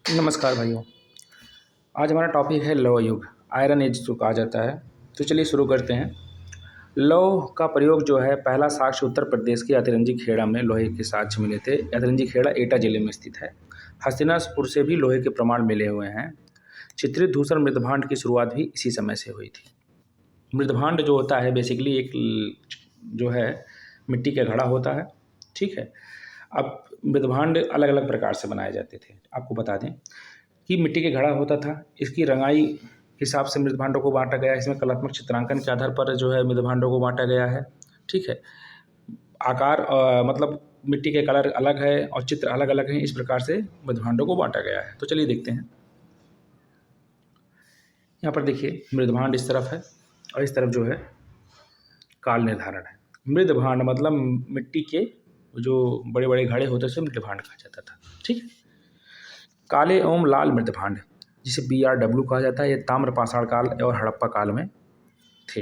नमस्कार भाइयों। आज हमारा टॉपिक है लौह युग, आयरन एज जिसको कहा जाता है। तो चलिए शुरू करते हैं। लौह का प्रयोग जो है, पहला साक्ष्य उत्तर प्रदेश के अतरंजी खेड़ा में लोहे के साक्ष्य मिले थे। अतरंजी खेड़ा एटा जिले में स्थित है। हस्तिनापुर से भी लोहे के प्रमाण मिले हुए हैं। चित्रित धूसर मृदभांड की शुरुआत भी इसी समय से हुई थी। मृदभांड जो होता है बेसिकली एक जो है मिट्टी का घड़ा होता है, ठीक है। अब मृदभांड अलग अलग प्रकार से बनाए जाते थे। आपको बता दें कि मिट्टी के घड़ा होता था, इसकी रंगाई हिसाब से मृदभांडों को बांटा गया है। इसमें कलात्मक चित्रांकन के आधार पर जो है मृदभांडों को बांटा गया है, ठीक है। आकार मतलब मिट्टी के कलर अलग है और चित्र अलग अलग हैं, इस प्रकार से मृदभांडों को बांटा गया है। तो चलिए देखते हैं। यहाँ पर देखिए मृदभांड इस तरफ है और इस तरफ जो है काल निर्धारण है। मृदभांड मतलब मिट्टी के जो बड़े बड़े घड़े होते थे मृदभांड कहा जाता था, ठीक है। काले एवं लाल मृदभांड जिसे BRW कहा जाता है, ये ताम्र पाषाण काल और हड़प्पा काल में थे।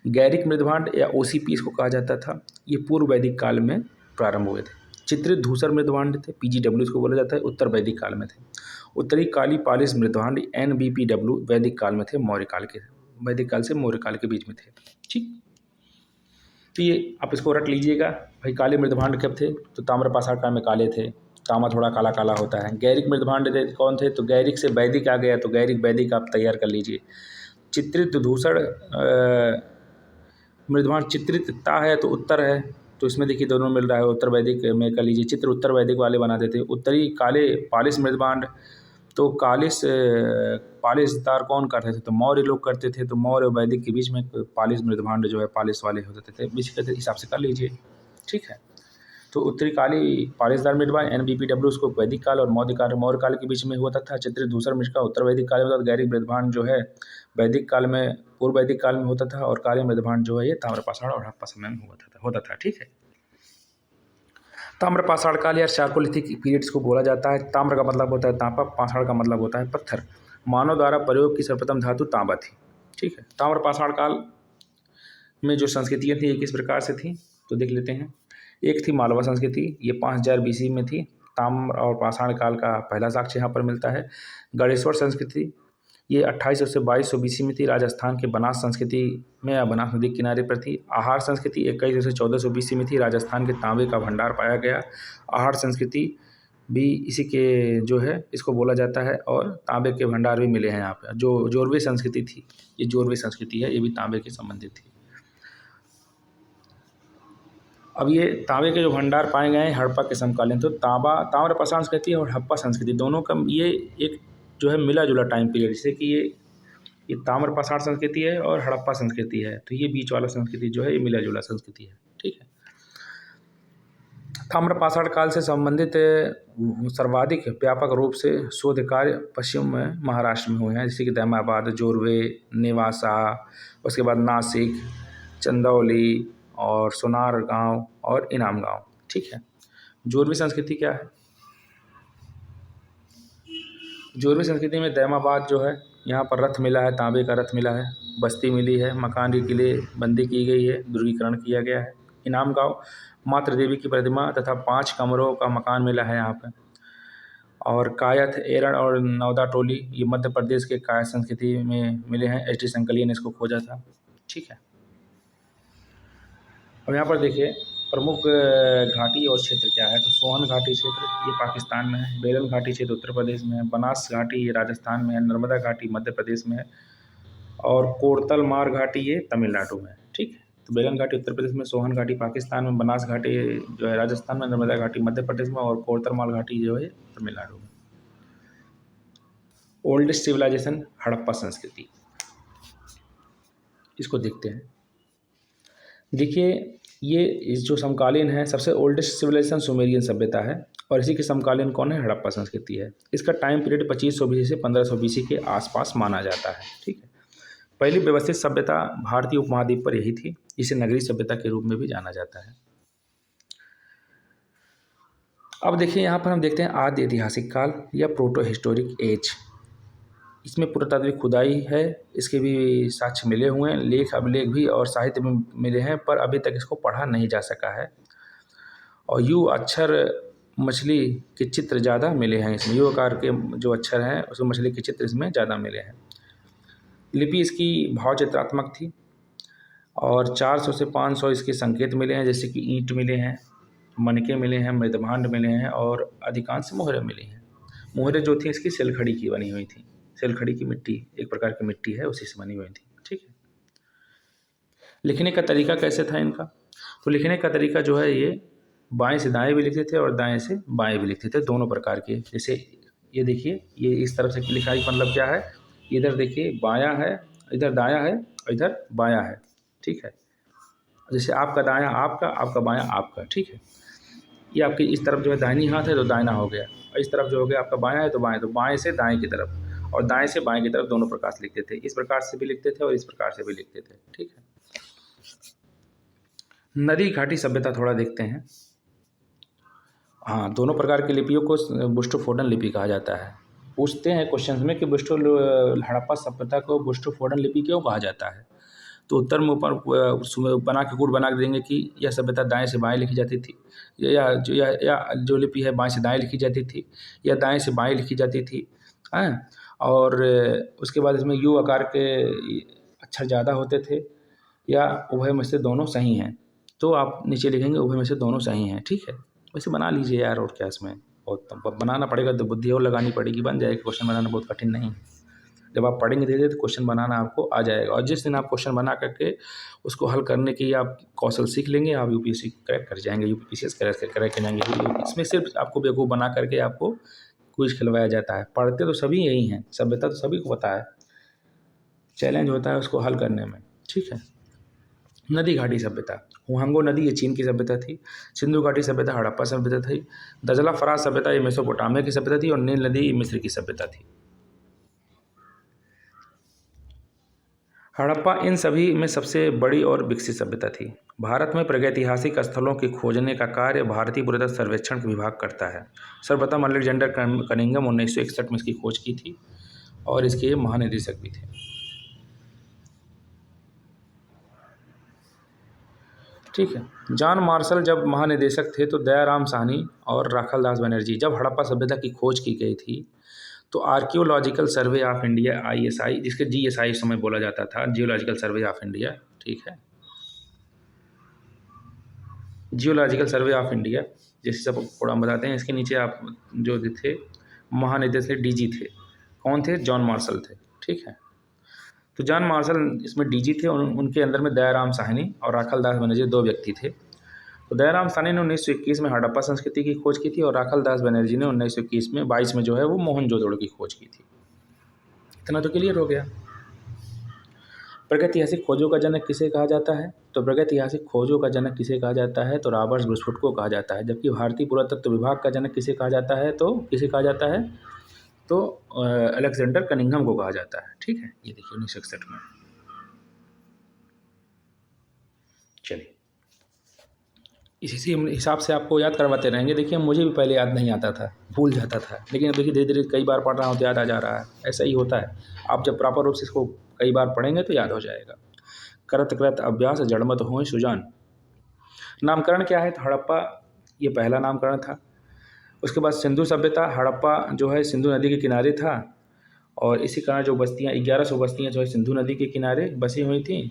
गैरिक मृदभांड या OCP इसको कहा जाता था, ये पूर्व वैदिक काल में प्रारंभ हुए थे। चित्रित धूसर मृदभांड थे, PGW इसको बोला जाता है, उत्तर वैदिक काल में थे। उत्तरी काली पालिश मृदभांड NBPW वैदिक काल में थे, मौर्य काल के, वैदिक काल से मौर्य काल के बीच में थे, ठीक। तो ये आप इसको रट लीजिएगा भाई। काले मृदभांड कब थे? तो ताम्र पाषाण काल में काले थे। तांबा थोड़ा काला काला होता है। गैरिक मृदभांड कौन थे? तो गैरिक से वैदिक आ गया, तो गैरिक वैदिक आप तैयार कर लीजिए। चित्रित धूसर मृदभांड चित्रित ता है तो उत्तर है, तो इसमें देखिए दोनों मिल रहा है। उत्तर वैदिक में कर लीजिए, चित्र उत्तर वैदिक वाले बनाते थे। उत्तरी काले पालिश मृदभांड, तो पालिशदार कौन करते थे? तो मौर्य लोग करते थे। तो मौर्य और वैदिक के बीच में पालिश मृदभांड जो है पालिश वाले होते थे, बीच के हिसाब से कर लीजिए, ठीक है। तो उत्तरी काली पालिशदार मृदभांड NBPW उसको वैदिक काल और मौर्य काल के बीच में हुआ था। चित्रित धूसर मृग का उत्तर वैदिक काल में होता था। गैरिक मृदभांड जो है वैदिक काल में, पूर्व वैदिक काल में होता था। और काले मृदभांड जो है ये ताम्रपाषाण और हड़प्पा समय में होता था, ठीक है। ताम्रपाषाण काल या चाकोलिथिक पीरियड्स को बोला जाता है। ताम्र का मतलब होता है तांबा, पाषाण का मतलब होता है पत्थर। मानव द्वारा प्रयोग की सर्वप्रथम धातु तांबा थी, ठीक है। ताम्रपाषाण काल में जो संस्कृतियाँ थी ये किस प्रकार से थी, तो देख लेते हैं। एक थी मालवा संस्कृति, ये 5000 BC में थी। ताम्र और पाषाण काल का पहला साक्ष्य यहाँ पर मिलता है। गणेश्वर संस्कृति, ये 2800 से 2200 BC में थी। राजस्थान के बनास संस्कृति में या बनास नदी के किनारे पर थी। आहार संस्कृति 2100 से 1400 BC में थी। राजस्थान के तांबे का भंडार पाया गया। आहार संस्कृति भी इसी के जो है इसको बोला जाता है, और तांबे के भंडार भी मिले हैं यहाँ पर। जो जोरवे संस्कृति थी, ये जोरवे संस्कृति है, ये भी तांबे के संबंधित थी। अब ये तांबे के जो भंडार पाए गए हैं हड़प्पा के समकालीन, तो ताम्रपाषाण संस्कृति और हड़प्पा संस्कृति दोनों का ये एक जो है मिला जुला टाइम पीरियड, जैसे कि ये ताम्रपाषाण संस्कृति है और हड़प्पा संस्कृति है, तो ये बीच वाला संस्कृति जो है ये मिला जुला संस्कृति है, ठीक है। ताम्रपाषाण काल से संबंधित सर्वाधिक व्यापक रूप से शोध कार्य पश्चिम में महाराष्ट्र में हुए हैं, जैसे कि दैमाबाद, जोरवे, नेवासा, उसके बाद नासिक, चंदौली और सोनार गांव और इनाम गांव, ठीक है। जोरवी संस्कृति क्या है? जोरवी संस्कृति में दैमाबाद जो है यहाँ पर रथ मिला है, तांबे का रथ मिला है, बस्ती मिली है, मकान के किले बंदी की गई है, ध्रुवीकरण किया गया है। इनाम गांव मातृ देवी की प्रतिमा तथा 5 कमरों का मकान मिला है यहाँ पर। और कायथ, एरण और नौदा टोली, ये मध्य प्रदेश के कायथ संस्कृति में मिले हैं। HD संकलिया ने इसको खोजा था, ठीक है। अब यहाँ पर देखिए प्रमुख घाटी और क्षेत्र क्या है, तो सोहन घाटी क्षेत्र ये पाकिस्तान में है। बेलन घाटी क्षेत्र उत्तर प्रदेश में है। बनास घाटी ये राजस्थान में है। नर्मदा घाटी मध्य प्रदेश में है। और कोरतल मार घाटी ये तमिलनाडु में है, ठीक है। तो बेलन घाटी उत्तर प्रदेश में, सोहन घाटी पाकिस्तान में, बनास घाटी जो है राजस्थान में, नर्मदा घाटी मध्य प्रदेश में, और कोरतल मार घाटी जो है तमिलनाडु में। ओल्डेस्ट सिविलाइजेशन हड़प्पा संस्कृति, इसको देखते हैं। देखिए ये जो समकालीन है, सबसे ओल्डेस्ट सिविलाइजेशन सुमेरियन सभ्यता है, और इसी के समकालीन कौन है? हड़प्पा संस्कृति है। इसका टाइम पीरियड 2500 BC से 1500 BC के आसपास माना जाता है, ठीक है। पहली व्यवस्थित सभ्यता भारतीय उपमहाद्वीप पर यही थी। इसे नगरीय सभ्यता के रूप में भी जाना जाता है। अब देखिए यहाँ पर हम देखते हैं आदि ऐतिहासिक काल या प्रोटो हिस्टोरिक एज। इसमें पुरातात्विक खुदाई है, इसके भी साक्ष्य मिले हुए हैं, लेख अभिलेख भी और साहित्य में मिले हैं, पर अभी तक इसको पढ़ा नहीं जा सका है। और यू अक्षर मछली के चित्र ज़्यादा मिले हैं इसमें, यू आकार के जो अक्षर हैं उसमें मछली के चित्र इसमें ज़्यादा मिले हैं। लिपि इसकी भाव चित्रात्मक थी और 400 से 500 इसके संकेत मिले हैं, जैसे कि ईंट मिले हैं, मनके मिले हैं, मृदभांड मिले हैं और अधिकांश मोहरें मिली हैं। मोहरें जो थी इसकी सिलखड़ी की बनी हुई थी, सिलखड़ी की मिट्टी एक प्रकार की मिट्टी है उसी से बनी हुई थी। ठीक है। लिखने का तरीका कैसे था इनका? तो लिखने का तरीका जो है ये बाएं से दाएं भी लिखते थे और दाएं से बाएं भी लिखते थे, दोनों प्रकार के। जैसे ये देखिए, ये इस तरफ से लिखाई मतलब क्या है, इधर देखिए बायां है, इधर दायां है, इधर बायां है। ठीक है। जैसे आपका दायां आपका, आपका बायां आपका। ठीक है। ये आपकी इस तरफ जो है दाहिनी हाथ है तो दाहिना हो गया, और इस तरफ जो हो गया आपका बायां है तो बाएं, तो बाएं से दाएं की तरफ और दाएं से बाएं की तरफ दोनों प्रकार से लिखते थे। इस प्रकार से भी लिखते थे और इस प्रकार से भी लिखते थे। ठीक है। नदी घाटी सभ्यता थोड़ा देखते हैं। हाँ, दोनों प्रकार की लिपियों को बुस्टोफोर्डन लिपि कहा जाता है। पूछते हैं क्वेश्चन में कि हड़प्पा सभ्यता को बुस्टोफोर्डन लिपि क्यों कहा जाता है, तो उत्तर में ऊपर बना के गुड़ बना के देंगे कि यह सभ्यता दाएं से बाएं लिखी जाती थी, या जो लिपि है बाएं से दाएं लिखी जाती थी, या दाएं से बाएं लिखी जाती थी। हाँ, और उसके बाद इसमें यू आकार के अक्षर ज़्यादा होते थे, या उभय में से दोनों सही हैं। तो आप नीचे लिखेंगे उभय में से दोनों सही हैं। ठीक है। वैसे बना लीजिए यार, और क्या इसमें, और बनाना पड़ेगा तो बुद्धि और लगानी पड़ेगी, बन जाएगा। क्वेश्चन बनाना बहुत कठिन नहीं है, जब आप पढ़ेंगे धीरे धीरे तो क्वेश्चन बनाना आपको आ जाएगा। और जिस दिन आप क्वेश्चन बना करके उसको हल करने की आप कौशल सीख लेंगे, आप यूपीएससी क्रैक कर जाएंगे, यूपीपीसीएस क्रैक कर जाएंगे। इसमें सिर्फ आपको बेवकूफ़ बना करके आपको क्विज खिलवाया जाता है। पढ़ते तो सभी यही हैं, सभ्यता तो सभी को पता है, चैलेंज होता है उसको हल करने में। ठीक है। नदी घाटी सभ्यता, हुआंगो नदी ये चीन की सभ्यता थी। सिंधु घाटी सभ्यता हड़प्पा सभ्यता थी। दजला फराज सभ्यता ये मेसोपोटामिया की सभ्यता थी और नील नदी मिस्र की सभ्यता थी। हड़प्पा इन सभी में सबसे बड़ी और विकसित सभ्यता थी। भारत में प्रागैतिहासिक स्थलों के खोजने का कार्य भारतीय पुरातत्व सर्वेक्षण विभाग करता है। सर्वप्रथम अलेक्जेंडर कनिंघम 1961 में इसकी खोज की थी और इसके महानिदेशक भी थे। ठीक है। जॉन मार्शल जब महानिदेशक थे तो दयाराम साहनी और राखल दास बनर्जी, जब हड़प्पा सभ्यता की खोज की गई थी तो archaeological survey of India ISI, जिसके GSI इस समय बोला जाता था, जियोलॉजिकल सर्वे ऑफ इंडिया। ठीक है। जियोलॉजिकल सर्वे ऑफ इंडिया जैसे सब थोड़ा बताते हैं, इसके नीचे आप जो थे महानिदेशक DG थे, कौन थे? जॉन मार्शल थे। ठीक है। तो जॉन मार्शल इसमें DG थे, उनके अंदर में दयाराम साहनी और राखल दास बनर्जी दो व्यक्ति थे। तो दयाराम साहनी ने 1921 में हड़प्पा संस्कृति की खोज की थी और राखल दास बनर्जी ने 1922 में जो है वो मोहनजोदड़ो की खोज की थी। इतना तो क्लियर हो गया। प्रागैतिहासिक खोजों का जनक किसे कहा जाता है? तो प्रागैतिहासिक खोजों का जनक किसे कहा जाता है? तो रॉबर्ट ब्रूसफुट को कहा जाता है। जबकि भारतीय पुरातत्व विभाग का जनक किसे कहा जाता है? तो किसे कहा जाता है? तो अलेक्जेंडर कनिंघम को कहा जाता है। ठीक है। ये देखिए 1961 में। चलिए, इसी हिसाब से आपको याद करवाते रहेंगे। देखिए मुझे भी पहले याद नहीं आता था, भूल जाता था, लेकिन अब देखिए धीरे धीरे कई बार पढ़ रहा हूँ तो याद आ जा रहा है। ऐसा ही होता है, आप जब प्रॉपर रूप से इसको कई बार पढ़ेंगे तो याद हो जाएगा। करत करत अभ्यास जड़मत होए सुजान। नामकरण क्या है? तो हड़प्पा ये पहला नामकरण था। उसके बाद सिंधु सभ्यता, हड़प्पा जो है सिंधु नदी के किनारे था और इसी कारण जो बस्तियाँ 1100 बस्तियाँ जो है सिंधु नदी के किनारे बसी हुई थी।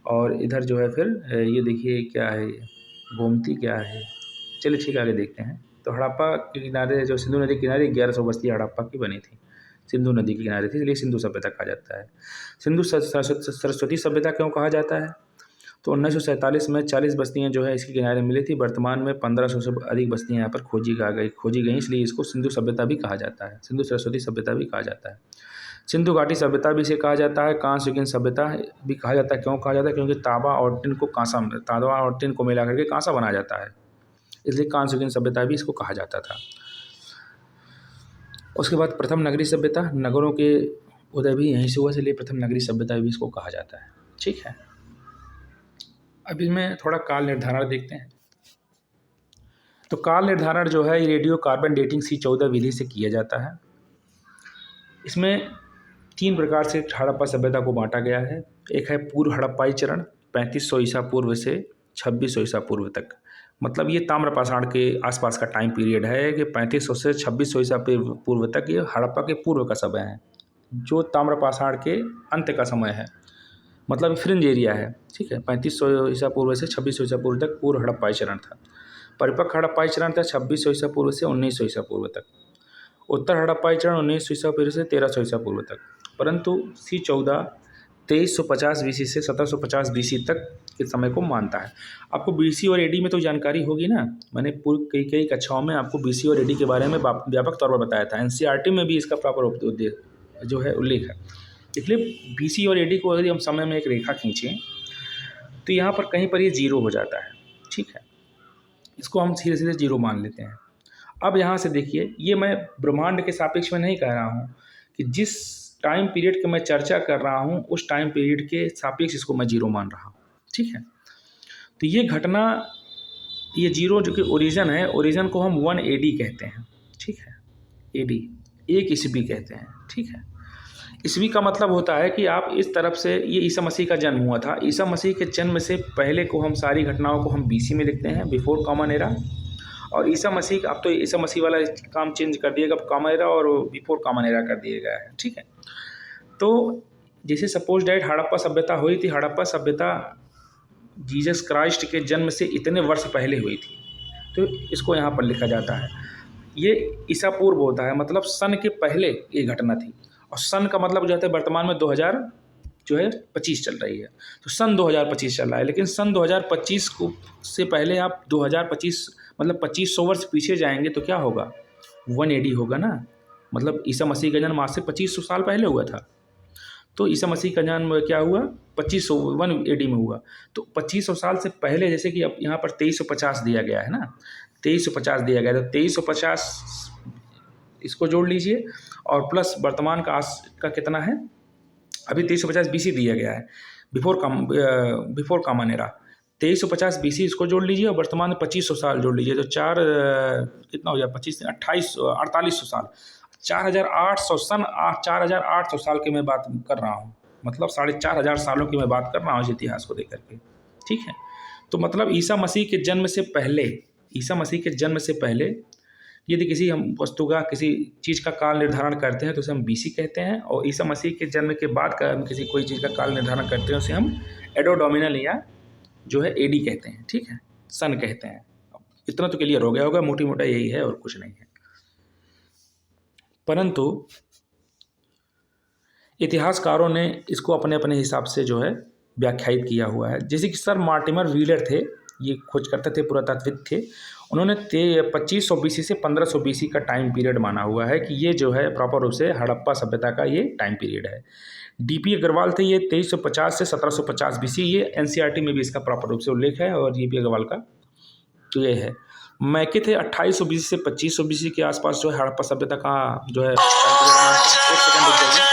और इधर जो है फिर ये देखिए क्या है, गोमती क्या है। चलिए ठीक है, आगे देखते हैं। तो हड़प्पा के किनारे जो सिंधु नदी के किनारे 1100 बस्ती हड़प्पा की बनी थी, सिंधु नदी के किनारे थी, इसलिए सिंधु सभ्यता कहा जाता है। सिंधु सरस्वती सभ्यता क्यों कहा जाता है? तो 1947 में 40 बस्तियां जो है इसके किनारे मिली थी। वर्तमान में 1500 से अधिक बस्तियां यहाँ पर खोजी गई, इसलिए इसको सिंधु सभ्यता भी कहा जाता है, सिंधु सरस्वती सभ्यता भी कहा जाता है। सिंधु घाटी सभ्यता भी इसे कहा जाता है। कांस्य युगीन सभ्यता भी कहा जाता है। क्यों कहा जाता है? क्योंकि तांबा और टिन को मिला करके कांसा बनाया जाता है, इसलिए कांस्य युगीन सभ्यता भी इसको कहा जाता था। उसके बाद प्रथम नगरीय सभ्यता, नगरों के उदय भी यहीं से हुआ, इसलिए प्रथम नगरीय सभ्यता भी इसको कहा जाता है। ठीक है। अब इसमें थोड़ा काल निर्धारण देखते हैं। तो काल निर्धारण जो है ये रेडियो कार्बन डेटिंग C14 विधि से किया जाता है। इसमें 3 प्रकार से हड़प्पा सभ्यता को बांटा गया है। एक है पूर्व हड़प्पाई चरण 3500 ईसा पूर्व से 2600 ईसा पूर्व तक। मतलब ये ताम्रपाषाण के आसपास का टाइम पीरियड है कि 3500 से 2600 ईसा पूर्व तक ये हड़प्पा के पूर्व का समय है, जो ताम्रपाषाण के अंत का समय है, मतलब फ्रिंज एरिया है। ठीक है, 3500 ईसा पूर्व से 2600 ईसा पूर्व तक पूर्व हड़प्पाई चरण था। परिपक्व हड़प्पाई चरण था 2600 ईसा पूर्व से 1900 ईसा पूर्व तक। उत्तर हड़प्पाई चरण 1900 ईसा पूर्व से 1300 ईसा पूर्व तक। परंतु C14 2350 BC से 1750 BC तक के समय को मानता है। आपको BC और AD में तो जानकारी होगी ना, मैंने पूर्व कई कक्षाओं में आपको BC और AD के बारे में व्यापक तौर पर बताया था। NCERT में भी इसका प्रॉपर जो है उल्लेख है। इसलिए BC और AD को यदि हम समय में एक रेखा खींचें तो यहाँ पर कहीं पर ये जीरो हो जाता है। ठीक है, इसको हम सीधे सीधे जीरो मान लेते हैं। अब यहाँ से देखिए, ये मैं ब्रह्मांड के सापेक्ष में नहीं कह रहा हूँ कि जिस टाइम पीरियड की मैं चर्चा कर रहा हूँ उस टाइम पीरियड के सापेक्ष इसको मैं जीरो मान रहा हूँ। ठीक है, तो ये घटना, ये जीरो जो कि ओरिजिन है, ओरिजिन को हम 1 AD कहते हैं। ठीक है, AD 1 ईस्वी कहते हैं। ठीक है, ईस्वी का मतलब होता है कि आप इस तरफ से, ये ईसा मसीह का जन्म हुआ था, ईसा मसीह के जन्म से पहले को हम सारी घटनाओं को हम BC में लिखते हैं, बिफोर कॉमन एरा। और ईसा मसीह, अब तो ईसा मसीह वाला काम चेंज कर दिएगा, कॉमन एरा और बिफोर कॉमन एरा कर दिया गया है। ठीक है, तो जैसे सपोज डेट हड़प्पा सभ्यता हुई थी, हड़प्पा सभ्यता जीसस क्राइस्ट के जन्म से इतने वर्ष पहले हुई थी, तो इसको यहाँ पर लिखा जाता है। ये ईसा पूर्व होता है, मतलब सन के पहले ये घटना थी। और सन का मतलब जो है वर्तमान में 2025 चल रही है, तो सन 2025 चल रहा है। लेकिन सन 2025 को से पहले आप 2025 मतलब 2500 वर्ष पीछे जाएंगे तो क्या होगा, 1 AD होगा ना। मतलब ईसा मसीह का जन्म आज से 2500 साल पहले हुआ था, तो ईसा मसीह का जन्म क्या हुआ, 1 AD में हुआ। तो 2500 साल से पहले, जैसे कि अब यहाँ पर 2350 दिया गया है ना, 2350 दिया गया, तो 2350 इसको जोड़ लीजिए और प्लस वर्तमान का कितना है, अभी 2350 BC दिया गया है, बिफोर कॉमन एरा। 2350 BC इसको जोड़ लीजिए और वर्तमान में 2500 साल जोड़ लीजिए, तो कितना हो गया, 25 28 4800 साल, 4800 सन 4800 साल की मैं बात कर रहा हूँ, मतलब 4500 सालों की मैं बात कर रहा हूँ इस इतिहास को देख करके। ठीक है, तो मतलब ईसा मसीह के जन्म से पहले यदि किसी हम वस्तु का, किसी चीज़ का काल निर्धारण करते हैं तो उसे हम BC कहते हैं, और ईसा मसीह के जन्म के बाद का हम कोई चीज़ का काल निर्धारण करते हैं उसे हम एडोडोमिनल या जो है AD कहते हैं। ठीक है, सन कहते हैं। इतना तो क्लियर हो गया होगा, मोटी मोटा यही है और कुछ नहीं है। परंतु इतिहासकारों ने इसको अपने अपने हिसाब से जो है व्याख्यायित किया हुआ है। जैसे कि सर मार्टिमर व्हीलर थे, ये खोज करते थे, पुरातात्विक थे, उन्होंने 2500 BC से 1500 BC का टाइम पीरियड माना हुआ है कि ये जो है प्रॉपर रूप से हड़प्पा सभ्यता का ये टाइम पीरियड है। DP अग्रवाल थे, ये 2350 से 1750 BC, ये NCERT में भी इसका प्रॉपर रूप से उल्लेख है। और DP अग्रवाल का तो ये है। मैके थे 2800 BC से 2500 BC के आसपास जो है हड़प्पा सभ्यता का जो है। एक सेकंड,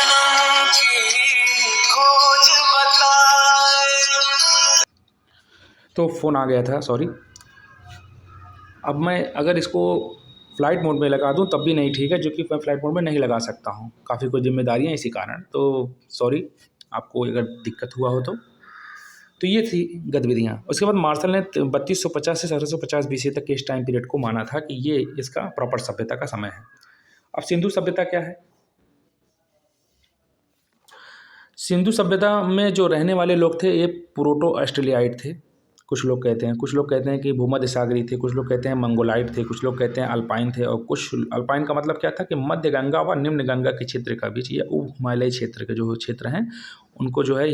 तो फ़ोन आ गया था, सॉरी। अब मैं अगर इसको फ़्लाइट मोड में लगा दूं तब भी नहीं ठीक है, जो कि मैं फ़्लाइट मोड में नहीं लगा सकता हूं, काफ़ी कुछ जिम्मेदारियां इसी कारण, तो सॉरी आपको अगर दिक्कत हुआ हो तो ये थी गतिविधियाँ। उसके बाद मार्शल ने 3250 से 1750 BC तक के इस टाइम पीरियड को माना था कि ये इसका प्रॉपर सभ्यता का समय है। अब सिंधु सभ्यता क्या है? सिंधु सभ्यता में जो रहने वाले लोग थे ये प्रोटो ऑस्ट्रेलियाइट थे, कुछ लोग कहते हैं कि भूमध्य सागरी थे, कुछ लोग कहते हैं मंगोलाइट थे, कुछ लोग कहते हैं अल्पाइन थे, और कुछ अल्पाइन का मतलब क्या था कि मध्य गंगा व निम्न गंगा के क्षेत्र का बीच या उप हिमालयी क्षेत्र के जो क्षेत्र हैं उनको जो है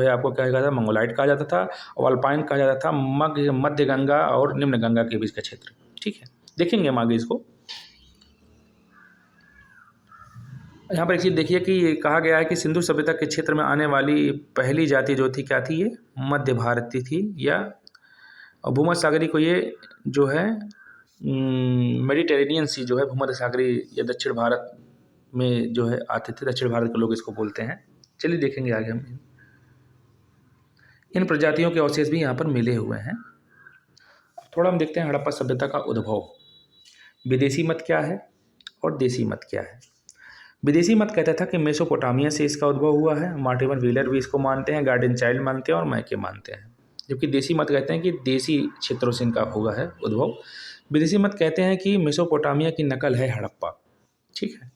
आपको क्या कहा जाता था, मंगोलाइट कहा जाता था, और अल्पाइन कहा जाता था मध्य गंगा और निम्न गंगा के बीच का क्षेत्र। ठीक है, देखेंगे हम आगे इसको। यहाँ पर एक चीज़ देखिए कि कहा गया है कि सिंधु सभ्यता के क्षेत्र में आने वाली पहली जाति जो थी क्या थी, ये मध्य भारतीय थी, या भूमध्य सागरी को ये जो है मेडिटेरेनियन सी जो है भूमध्य सागरी या दक्षिण भारत में जो है आते थे, दक्षिण भारत के लोग इसको बोलते हैं। चलिए देखेंगे आगे हम। इन प्रजातियों के अवशेष भी यहाँ पर मिले हुए हैं। थोड़ा हम देखते हैं हड़प्पा सभ्यता का उद्भव, विदेशी मत क्या है और देसी मत क्या है। विदेशी मत कहता था कि मेसोपोटामिया से इसका उद्भव हुआ है। मार्टिमर व्हीलर भी इसको मानते हैं, गार्डन चाइल्ड मानते हैं और मैके मानते हैं। जबकि देसी मत कहते हैं कि देसी क्षेत्रों से इनका हुआ है उद्भव। विदेशी मत कहते हैं कि मेसोपोटामिया की नकल है हड़प्पा। ठीक है,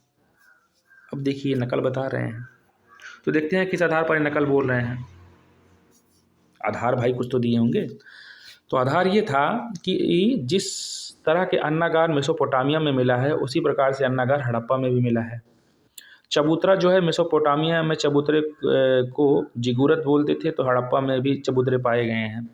अब देखिए नकल बता रहे हैं, तो देखते हैं किस आधार पर ये नकल बोल रहे हैं। आधार भाई कुछ तो दिए होंगे। तो आधार ये था कि जिस तरह के अन्नागार मेसोपोटामिया में मिला है उसी प्रकार से अन्नागार हड़प्पा में भी मिला है। चबूतरा जो है मेसोपोटामिया में चबूतरे को जिगुरत बोलते थे, तो हड़प्पा में भी चबूतरे पाए गए हैं।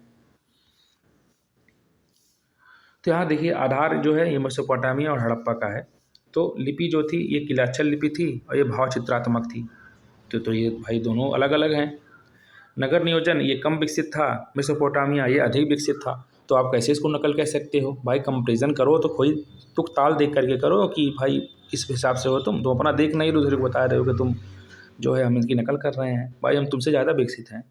तो यहाँ देखिए आधार जो है ये मेसोपोटामिया और हड़प्पा का है। तो लिपि जो थी ये किलाचल लिपि थी और ये भाव चित्रात्मक थी। तो ये भाई दोनों अलग अलग हैं। नगर नियोजन ये कम विकसित था, मेसोपोटामिया ये अधिक विकसित था। तो आप कैसे इसको नकल कह सकते हो भाई? कंपेरिजन करो तो कोई तुक ताल देख करके करो कि भाई किस हिसाब से हो तुम अपना देख नहीं दूसरे को बता रहे हो कि तुम जो है हम इनकी नकल कर रहे हैं। भाई हम तुमसे ज़्यादा विकसित हैं।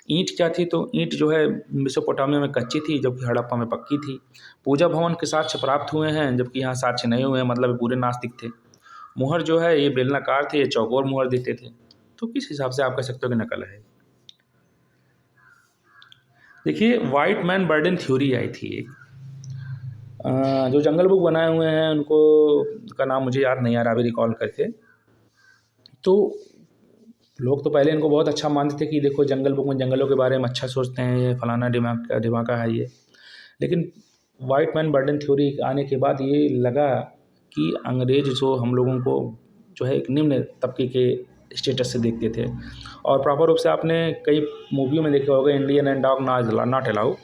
ईंट क्या थी? तो ईंट जो है मेसोपोटामिया में कच्ची थी जबकि हड़प्पा में पक्की थी। पूजा भवन के साक्ष्य प्राप्त हुए हैं जबकि यहाँ साक्ष्य नहीं हुए हैं, मतलब पूरे नास्तिक थे। मुहर जो है ये बेलनाकार थे, ये चौकोर मुहर देते थे। तो किस हिसाब से आप कह सकते हो कि नकल है? देखिए वाइट मैन बर्डन थ्योरी आई थी एक, जो जंगल बुक बनाए हुए हैं उनको का नाम मुझे याद नहीं आ रहा अभी रिकॉल करके। तो लोग तो पहले इनको बहुत अच्छा मानते थे कि देखो जंगल बुक में जंगलों के बारे में अच्छा सोचते हैं, ये फलाना दिमाग का है ये। लेकिन वाइट मैन बर्डन थ्योरी आने के बाद ये लगा कि अंग्रेज जो हम लोगों को जो है एक निम्न तबके के स्टेटस से देखते थे। और प्रॉपर रूप से आपने कई मूवियों में देखा होगा Indian and dog not allowed,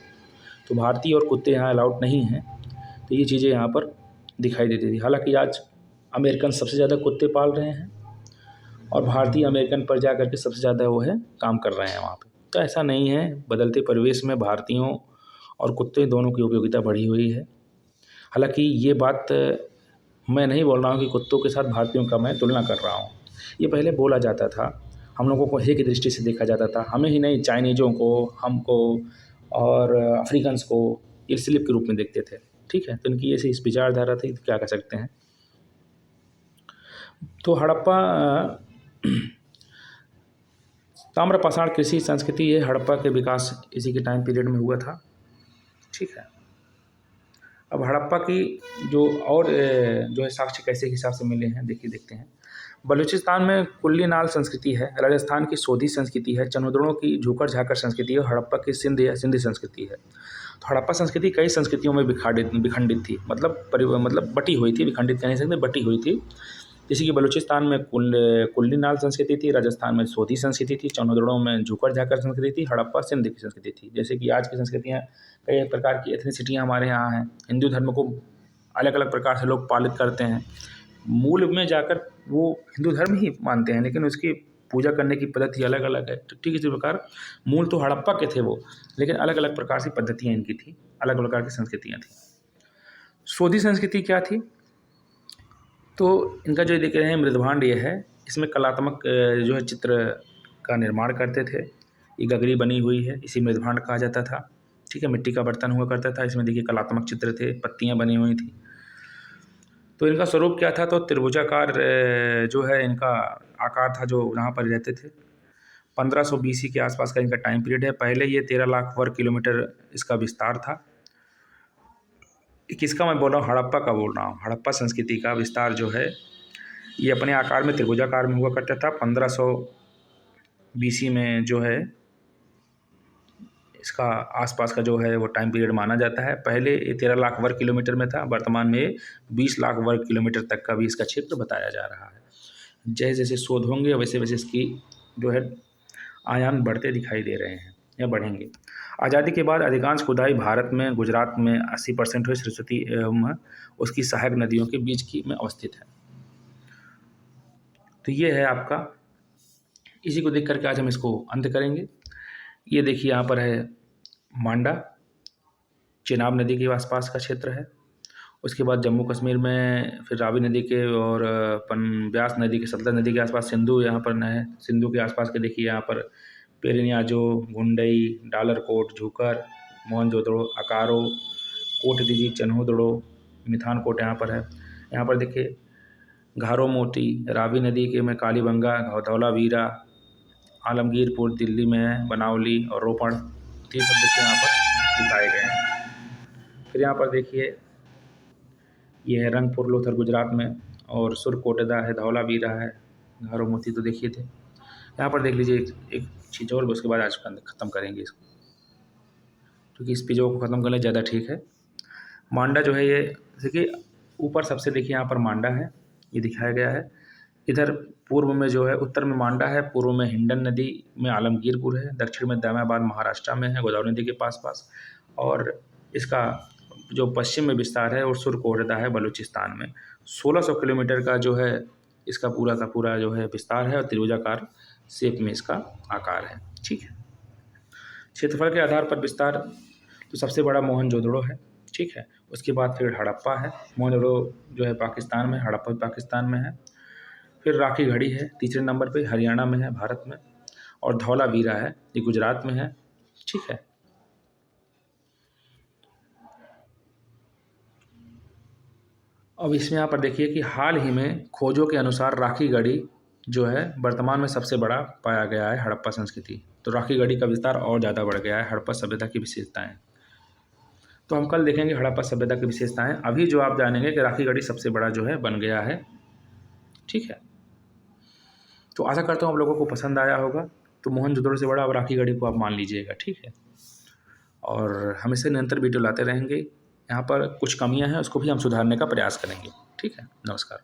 तो भारतीय और कुत्ते यहाँ अलाउड नहीं हैं। तो ये चीज़ें यहाँ पर दिखाई देती थी। हालांकि आज अमेरिकन सबसे ज़्यादा कुत्ते पाल रहे हैं और भारतीय अमेरिकन पर जा करके सबसे ज़्यादा वो है काम कर रहे हैं वहाँ पे। तो ऐसा नहीं है, बदलते परिवेश में भारतीयों और कुत्ते दोनों की उपयोगिता बढ़ी हुई है। हालांकि ये बात मैं नहीं बोल रहा हूँ कि कुत्तों के साथ भारतीयों का मैं तुलना कर रहा हूँ। ये पहले बोला जाता था, हम लोगों को हे की दृष्टि से देखा जाता था, हमें ही नहीं चाइनीज़ों को, हमको और अफ्रीकन्स को ये स्लिप के रूप में देखते थे। ठीक है, तो इनकी ऐसी इस विचारधारा थी, तो क्या कर सकते हैं। तो हड़प्पा ताम्रपाषाण कृषि संस्कृति, ये हड़प्पा के विकास इसी के टाइम पीरियड में हुआ था। ठीक है, अब हड़प्पा की जो और जो है साक्ष्य कैसे हिसाब से मिले हैं देखिए देखते हैं। बलूचिस्तान में कुल्ली नाल संस्कृति है, राजस्थान की सोधी संस्कृति है, चनोदड़ों की झोकर झाकर संस्कृति है, हड़प्पा की सिंधी संस्कृति है। तो हड़प्पा संस्कृति कई संस्कृतियों में विखंडित थी, मतलब बटी हुई थी, विखंडित कह नहीं सकते, बटी हुई थी। जैसे कि बलूचिस्तान में कुल्ली नाल संस्कृति थी, राजस्थान में सोधी संस्कृति थी, चनोदड़ों में झोकर झाकर संस्कृति थी, हड़प्पा सिंध की संस्कृति थी। जैसे कि आज की संस्कृतियाँ कई प्रकार की एथनिसिटियाँ हमारे यहाँ हैं। हिंदू धर्म को अलग अलग प्रकार से लोग पालित करते हैं, मूल में जाकर वो हिंदू धर्म ही मानते हैं, लेकिन उसकी पूजा करने की पद्धति अलग अलग है। तो ठीक इसी प्रकार मूल तो हड़प्पा के थे वो, लेकिन अलग अलग प्रकार की पद्धतियाँ इनकी थी, अलग अलग प्रकार की संस्कृतियाँ थी। सोधी संस्कृति क्या थी? तो इनका जो देख रहे हैं मृदभांड ये है, इसमें कलात्मक जो है चित्र का निर्माण करते थे। ये गगरी बनी हुई है, इसी मृदभांड कहा जाता था। ठीक है, मिट्टी का बर्तन हुआ करता था, इसमें देखिए कलात्मक चित्र थे, पत्तियाँ बनी हुई थी। तो इनका स्वरूप क्या था? तो त्रिभुजाकार जो है इनका आकार था जो यहाँ पर रहते थे। 1500 BC के आसपास का इनका टाइम पीरियड है। पहले ये 13 लाख वर्ग किलोमीटर इसका विस्तार था। किसका मैं बोल रहा हूँ? हड़प्पा का बोल रहा हूँ। हड़प्पा संस्कृति का विस्तार जो है ये अपने आकार में त्रिभुजाकार में हुआ करता था। 1500 BC में जो है इसका आसपास का जो है वो टाइम पीरियड माना जाता है। पहले ये 13 लाख वर्ग किलोमीटर में था, वर्तमान में 20 लाख वर्ग किलोमीटर तक का भी इसका क्षेत्र बताया जा रहा है। जैसे जैसे शोध होंगे वैसे वैसे इसकी जो है आयाम बढ़ते दिखाई दे रहे हैं या बढ़ेंगे। आज़ादी के बाद अधिकांश खुदाई भारत में, गुजरात में 80% हुई सरस्वती एवं उसकी सहायक नदियों के बीच की में अवस्थित है। तो ये है आपका, इसी को देख करके आज हम इसको अंत करेंगे। ये देखिए यहाँ पर है मांडा, चेनाब नदी के आसपास का क्षेत्र है। उसके बाद जम्मू कश्मीर में फिर रावी नदी के और ब्यास नदी के, सतलज नदी के आसपास सिंधु यहाँ पर है। सिंधु के आसपास के देखिए यहाँ पर पेरिन्याजो, गुंडई, डालरकोट, झूकर, मोहनजोदड़ो, अकारो, कोटदीजी, चन्होदड़ो, मिथानकोट यहाँ पर है। यहाँ पर देखिए घारो मोती, रावी नदी के में कालीबंगा, धौलावीरा, आलमगीरपुर दिल्ली में है, बनावली और रोपड़। तो ये सब देखिए यहाँ पर दिखाए गए हैं। फिर यहाँ पर देखिए ये है रंगपुर लोथर गुजरात में, और सुरकोटदा है, धौलावीरा है, घारो मोती तो देखिए थे। यहाँ पर देख लीजिए एक चीज़ और, उसके बाद आज ख़त्म करेंगे इसको, क्योंकि इस पेजों को ख़त्म कर लें ज़्यादा ठीक है। मांडा जो है ये देखिए ऊपर सबसे देखिए यहाँ पर मांडा है, ये दिखाया गया है। इधर पूर्व में जो है उत्तर में मांडा है, पूर्व में हिंडन नदी में आलमगीरपुर है, दक्षिण में दामाबाद महाराष्ट्र में है, गोदावरी नदी के पास, और इसका जो पश्चिम में विस्तार है और सुरकोटदा है बलूचिस्तान में। 1600 किलोमीटर का जो है इसका पूरा का पूरा जो है विस्तार है, और त्रिभुजाकार शेप में इसका आकार है। ठीक है, क्षेत्रफल के आधार पर विस्तार तो सबसे बड़ा मोहनजोदड़ो है। ठीक है, उसके बाद फिर हड़प्पा है। मोहनजोदड़ो जो है पाकिस्तान में, हड़प्पा पाकिस्तान में है। फिर राखी घड़ी है तीसरे नंबर पे, हरियाणा में है भारत में, और धौलावीरा है, ये गुजरात में है। ठीक है, अब इसमें यहाँ पर देखिए कि हाल ही में खोजों के अनुसार राखी गढ़ी जो है वर्तमान में सबसे बड़ा पाया गया है हड़प्पा संस्कृति। तो राखी गढ़ी का विस्तार और ज़्यादा बढ़ गया है, हड़प्पा सभ्यता की विशेषताएं। तो हम कल देखेंगे हड़प्पा सभ्यता की विशेषताएं। अभी जो आप जानेंगे कि राखी गढ़ी सबसे बड़ा जो है बन गया है। ठीक है, तो आशा करता हूँ आप लोगों को पसंद आया होगा। तो मोहनजोदड़ो से बड़ा अब राखी गढ़ी को आप मान लीजिएगा। ठीक है, और हम इससे निरंतर वीडियो लाते रहेंगे। यहाँ पर कुछ कमियाँ हैं, उसको भी हम सुधारने का प्रयास करेंगे। ठीक है, नमस्कार।